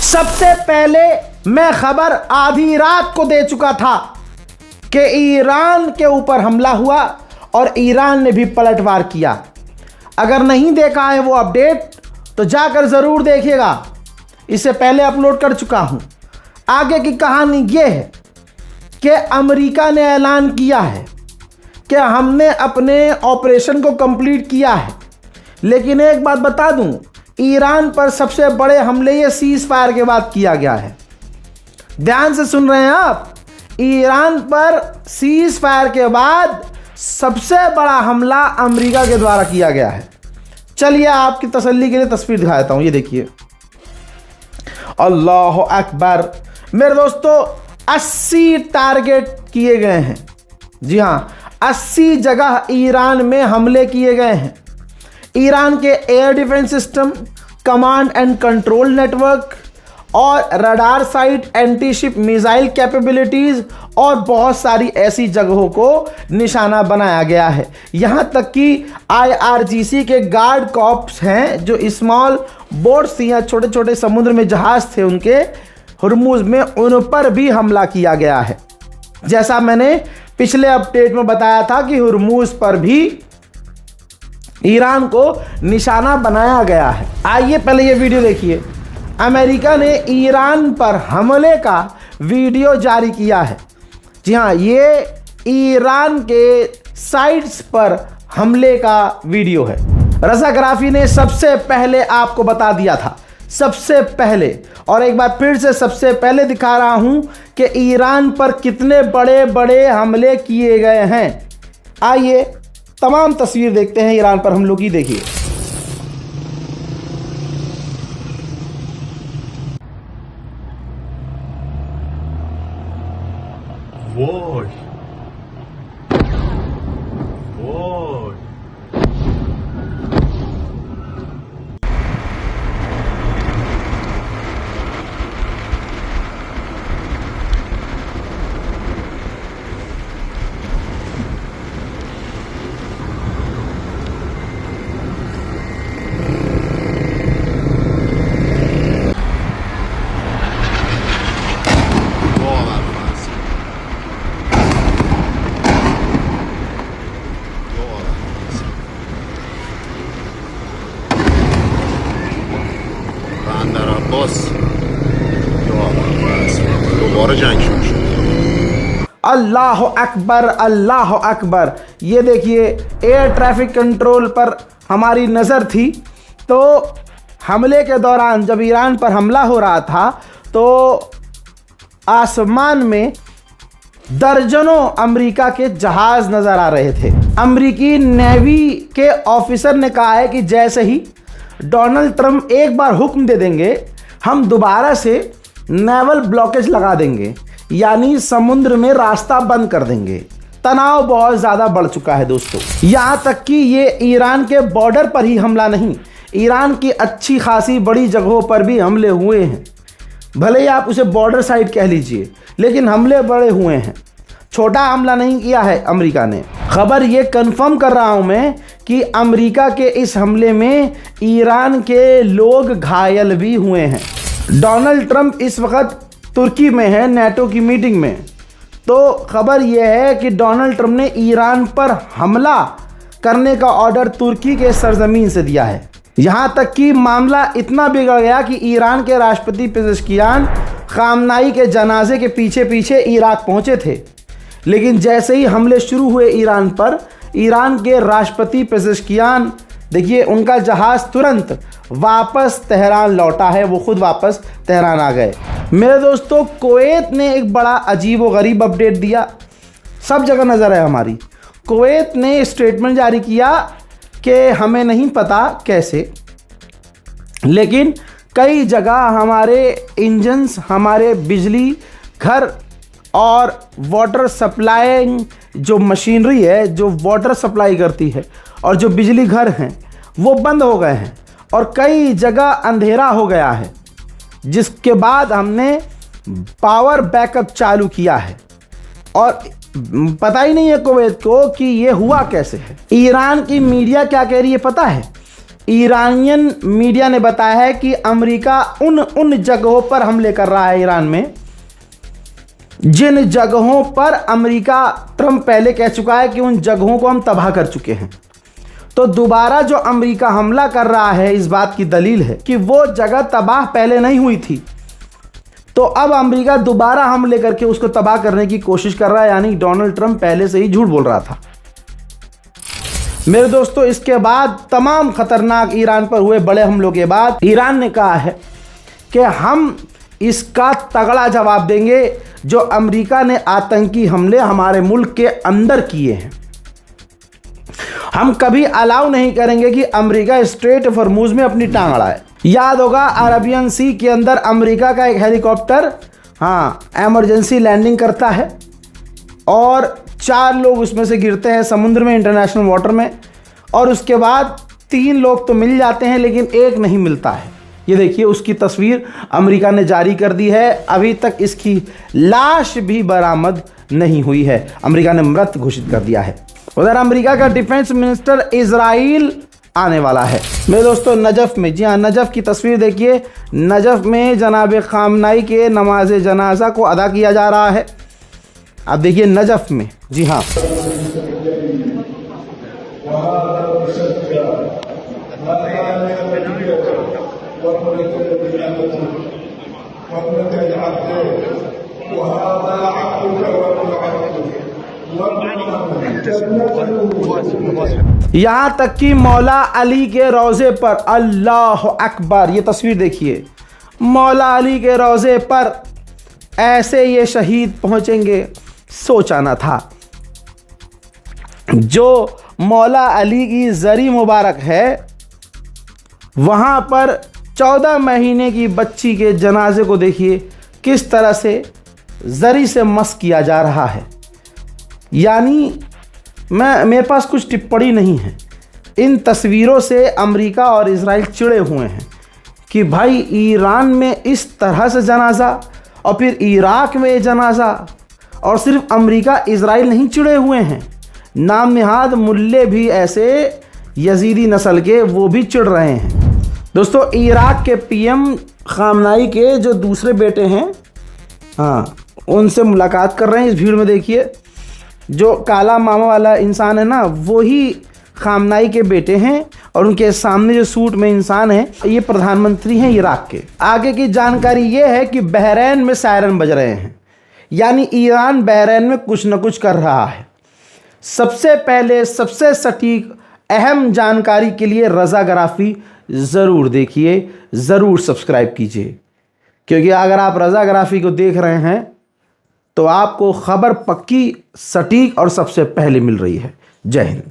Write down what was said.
सबसे पहले मैं खबर आधी रात को दे चुका था कि ईरान के ऊपर हमला हुआ और ईरान ने भी पलटवार किया। अगर नहीं देखा है वो अपडेट तो जाकर ज़रूर देखिएगा, इसे पहले अपलोड कर चुका हूं। आगे की कहानी ये है कि अमेरिका ने ऐलान किया है कि हमने अपने ऑपरेशन को कंप्लीट किया है। लेकिन एक बात बता दूं, ईरान पर सबसे बड़े हमले ये सीज फायर के बाद किया गया है। ध्यान से सुन रहे हैं आप, ईरान पर सीज फायर के बाद सबसे बड़ा हमला अमेरिका के द्वारा किया गया है। चलिए आपकी तसल्ली के लिए तस्वीर दिखा देता हूं, ये देखिए। अल्लाह अकबर। मेरे दोस्तों 80 टारगेट किए गए हैं। जी हां, 80 जगह ईरान में हमले किए गए हैं। ईरान के air defence system, command and control network और radar site, anti ship missile capabilities और बहुत सारी ऐसी जगहों को निशाना बनाया गया है। यहां तक कि IRGC के गार्ड कॉर्प्स हैं जो स्मॉल बोट्स या छोटे छोटे समुद्र में जहाज थे उनके हुर्मुज में, उन पर भी हमला किया गया है। जैसा मैंने पिछले अपडेट में बताया था कि हुर्मुज पर भी ईरान को निशाना बनाया गया है। आइए पहले ये वीडियो देखिए। अमेरिका ने ईरान पर हमले का वीडियो जारी किया है। जी हाँ, ये ईरान के साइट्स पर हमले का वीडियो है। रज़ा गराफी ने सबसे पहले आपको बता दिया था, सबसे पहले, और एक बार फिर से सबसे पहले दिखा रहा हूं कि ईरान पर कितने बड़े बड़े हमले किए गए हैं। आइए तमाम तस्वीर देखते हैं ईरान पर हमलों की। देखिए अल्लाह अकबर, अल्लाह अकबर। ये देखिए एयर ट्रैफिक कंट्रोल पर हमारी नज़र थी, तो हमले के दौरान जब ईरान पर हमला हो रहा था तो आसमान में दर्जनों अमेरिका के जहाज़ नज़र आ रहे थे। अमेरिकी नेवी के ऑफिसर ने कहा है कि जैसे ही डोनाल्ड ट्रंप एक बार हुक्म दे देंगे, हम दोबारा से नेवल ब्लॉकेज लगा देंगे, यानी समुद्र में रास्ता बंद कर देंगे। तनाव बहुत ज़्यादा बढ़ चुका है दोस्तों। यहाँ तक कि ये ईरान के बॉर्डर पर ही हमला नहीं, ईरान की अच्छी खासी बड़ी जगहों पर भी हमले हुए हैं। भले ही आप उसे बॉर्डर साइड कह लीजिए, लेकिन हमले बड़े हुए हैं। छोटा हमला नहीं किया है अमेरिका ने। खबर ये कंफर्म कर रहा हूँ मैं कि अमेरिका के इस हमले में ईरान के लोग घायल भी हुए हैं। डोनाल्ड ट्रंप इस वक्त तुर्की में है नेटो की मीटिंग में, तो खबर यह है कि डोनाल्ड ट्रंप ने ईरान पर हमला करने का ऑर्डर तुर्की के सरजमीन से दिया है। यहां तक कि मामला इतना बिगड़ गया कि ईरान के राष्ट्रपति पेज़ेश्कियान खामनाई के जनाजे के पीछे पीछे इराक पहुंचे थे। लेकिन जैसे ही हमले शुरू हुए ईरान पर, ईरान के राष्ट्रपति पेज़ेश्कियान, देखिए उनका जहाज़ तुरंत वापस तेहरान लौटा है, वो खुद वापस तेहरान आ गए। मेरे दोस्तों कुवैत ने एक बड़ा अजीब व गरीब अपडेट दिया, सब जगह नज़र है हमारी। कुवैत ने स्टेटमेंट जारी किया कि हमें नहीं पता कैसे, लेकिन कई जगह हमारे इंजन्स, हमारे बिजली घर और वाटर सप्लाइंग जो मशीनरी है जो वाटर सप्लाई करती है और जो बिजली घर हैं वो बंद हो गए हैं और कई जगह अंधेरा हो गया है, जिसके बाद हमने पावर बैकअप चालू किया है और पता ही नहीं है कुवैत को कि ये हुआ कैसे है। ईरान की मीडिया क्या कह रही है पता है? ईरानियन मीडिया ने बताया है कि अमेरिका उन जगहों पर हमले कर रहा है ईरान में, जिन जगहों पर अमेरिका, ट्रंप पहले कह चुका है कि उन जगहों को हम तबाह कर चुके हैं। तो दोबारा जो अमेरिका हमला कर रहा है, इस बात की दलील है कि वो जगह तबाह पहले नहीं हुई थी, तो अब अमेरिका दोबारा हमले करके उसको तबाह करने की कोशिश कर रहा है। यानी डोनाल्ड ट्रंप पहले से ही झूठ बोल रहा था। मेरे दोस्तों, इसके बाद तमाम खतरनाक ईरान पर हुए बड़े हमलों के बाद ईरान ने कहा है कि हम इसका तगड़ा जवाब देंगे जो अमेरिका ने आतंकी हमले हमारे मुल्क के अंदर किए हैं। हम कभी अलाउ नहीं करेंगे कि अमेरिका स्ट्रेट ऑफ हॉर्मुज में अपनी टांग अड़ाए। याद होगा, अरेबियन सी के अंदर अमेरिका का एक हेलीकॉप्टर इमरजेंसी लैंडिंग करता है और 4 लोग उसमें से गिरते हैं समुद्र में, इंटरनेशनल वाटर में, और उसके बाद 3 लोग तो मिल जाते हैं लेकिन एक नहीं मिलता है। ये देखिए, उसकी तस्वीर अमेरिका ने जारी कर दी है। अभी तक इसकी लाश भी बरामद नहीं हुई है, अमेरिका ने मृत घोषित कर दिया है। उधर अमेरिका का डिफेंस मिनिस्टर इजराइल आने वाला है। मेरे दोस्तों, नजफ में, जी हाँ, नजफ की तस्वीर देखिए। नजफ में जनाब खामनाई के नमाज जनाजा को अदा किया जा रहा है। आप देखिए नजफ में, जी हाँ। यहां तक कि मौला अली के रोजे पर, अल्लाह अकबर, ये तस्वीर देखिए, मौला अली के रोजे पर ऐसे ये शहीद पहुंचेंगे, सोचा ना था। जो मौला अली की जरी मुबारक है, वहां पर 14 महीने की बच्ची के जनाजे को देखिए किस तरह से जरी से मस किया जा रहा है। यानी मेरे पास कुछ टिप्पणी नहीं है। इन तस्वीरों से अमेरिका और इजराइल चिड़े हुए हैं कि भाई ईरान में इस तरह से जनाजा, और फिर इराक में जनाजा, और सिर्फ अमेरिका इजराइल नहीं चिड़े हुए हैं, नाम निहाद मुल्ले भी ऐसे यजीदी नस्ल के वो भी चिढ़ रहे हैं। दोस्तों, इराक के पीएम खामनाई के जो दूसरे बेटे हैं, उनसे मुलाकात कर रहे हैं। इस भीड़ में देखिए, जो काला मामा वाला इंसान है ना, वो ही खामनाई के बेटे हैं, और उनके सामने जो सूट में इंसान है, ये प्रधानमंत्री हैं इराक के। आगे की जानकारी ये है कि बहरैन में सायरन बज रहे हैं, यानी ईरान बहरैन में कुछ न कुछ कर रहा है। सबसे पहले सबसे सटीक अहम जानकारी के लिए रज़ाग्राफी ज़रूर देखिए, ज़रूर सब्सक्राइब कीजिए, क्योंकि अगर आप रज़ाग्राफी को देख रहे हैं तो आपको खबर पक्की, सटीक और सबसे पहले मिल रही है। जय हिंद।